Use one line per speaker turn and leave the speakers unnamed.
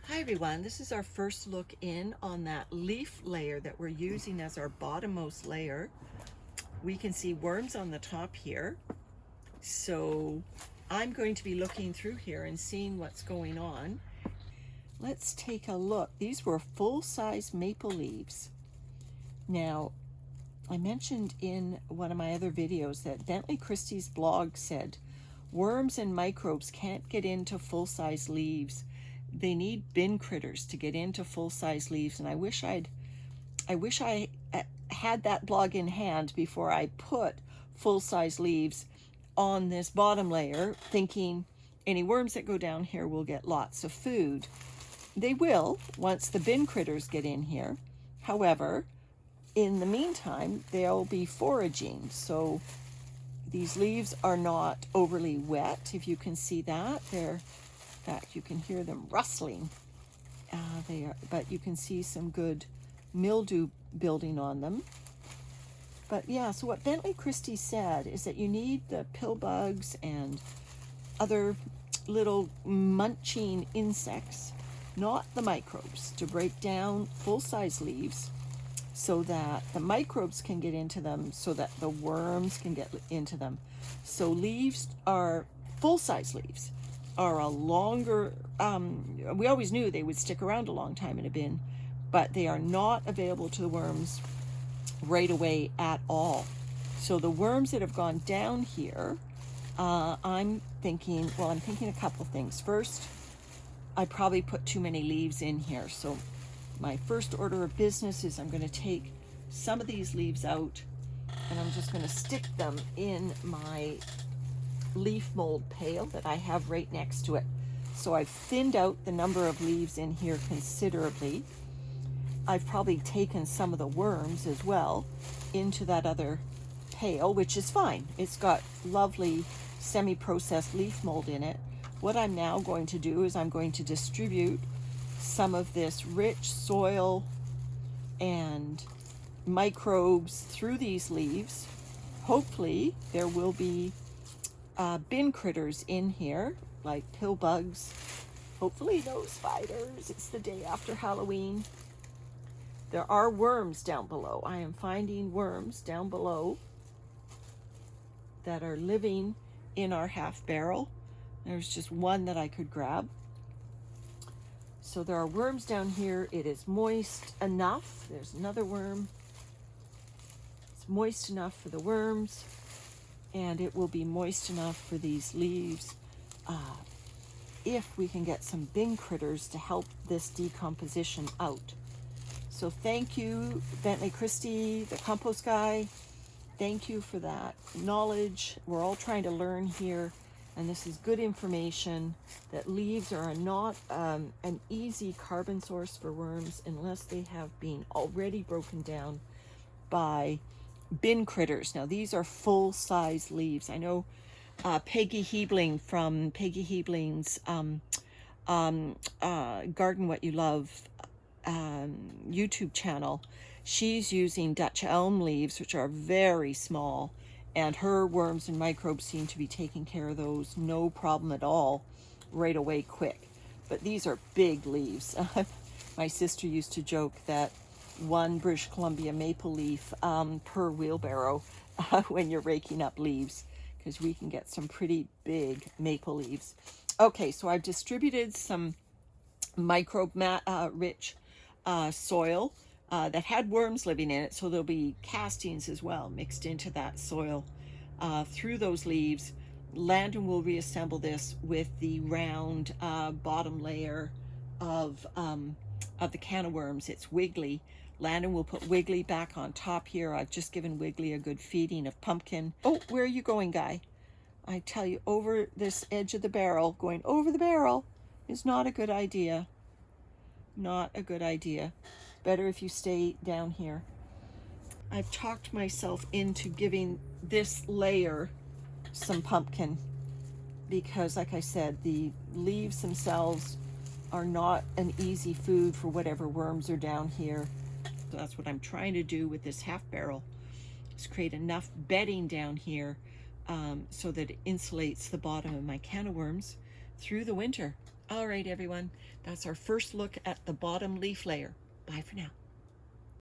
Hi everyone, this is our first look in on that leaf layer that we're using as our bottommost layer. We can see worms on the top here. So I'm going to be looking through here and seeing what's going on. Let's take a look. These were full-size maple leaves. Now, I mentioned in one of my other videos that Bentley Christie's blog said worms and microbes can't get into full-size leaves. They need bin critters to get into full-size leaves, and I wish I had that blog in hand before I put full-size leaves on this bottom layer, thinking any worms that go down here will get lots of food. They will once the bin critters get in here. However, in the meantime, they'll be foraging. So these leaves are not overly wet, if you can see that. In fact, you can hear them rustling. But you can see some good mildew building on them. But yeah, so what Bentley Christie said is that you need the pill bugs and other little munching insects, not the microbes, to break down full-size leaves so that the microbes can get into them, so that the worms can get into them. So full-size leaves are a longer, we always knew they would stick around a long time in a bin, but they are not available to the worms right away at all. So the worms that have gone down here, I'm thinking a couple things. First, I probably put too many leaves in here. So my first order of business is I'm going to take some of these leaves out and I'm just going to stick them in my leaf mold pail that I have right next to it. So I've thinned out the number of leaves in here considerably. I've probably taken some of the worms as well into that other pail, which is fine. It's got lovely semi-processed leaf mold in it. What I'm now going to do is I'm going to distribute some of this rich soil and microbes through these leaves. Hopefully there will be bin critters in here, like pill bugs, hopefully no spiders. It's the day after Halloween. There are worms down below. I am finding worms down below that are living in our half barrel. There's just one that I could grab. So there are worms down here. It is moist enough. There's another worm. It's moist enough for the worms, and it will be moist enough for these leaves if we can get some bin critters to help this decomposition out. So thank you, Bentley Christie, the compost guy. Thank you for that knowledge. We're all trying to learn here, and this is good information that leaves are not an easy carbon source for worms unless they have been already broken down by bin critters. Now these are full-size leaves. I know Peggy Hebling from Peggy Hebling's Garden What You Love YouTube channel. She's using Dutch elm leaves, which are very small, and her worms and microbes seem to be taking care of those no problem at all right away quick. But these are big leaves. My sister used to joke that one British Columbia maple leaf per wheelbarrow when you're raking up leaves, because we can get some pretty big maple leaves. Okay, so I've distributed some microbe rich soil that had worms living in it, so there'll be castings as well mixed into that soil through those leaves. Landon will reassemble this with the round bottom layer of the can of worms. It's Wiggly. Landon will put Wiggly back on top here. I've just given Wiggly a good feeding of pumpkin. Oh, where are you going, guy? I tell you, over this edge of the barrel, going over the barrel is not a good idea. Not a good idea. Better if you stay down here. I've talked myself into giving this layer some pumpkin because, like I said, the leaves themselves are not an easy food for whatever worms are down here. So that's what I'm trying to do with this half barrel, is create enough bedding down here so that it insulates the bottom of my can of worms through the winter. All right, everyone. That's our first look at the bottom leaf layer. Bye for now.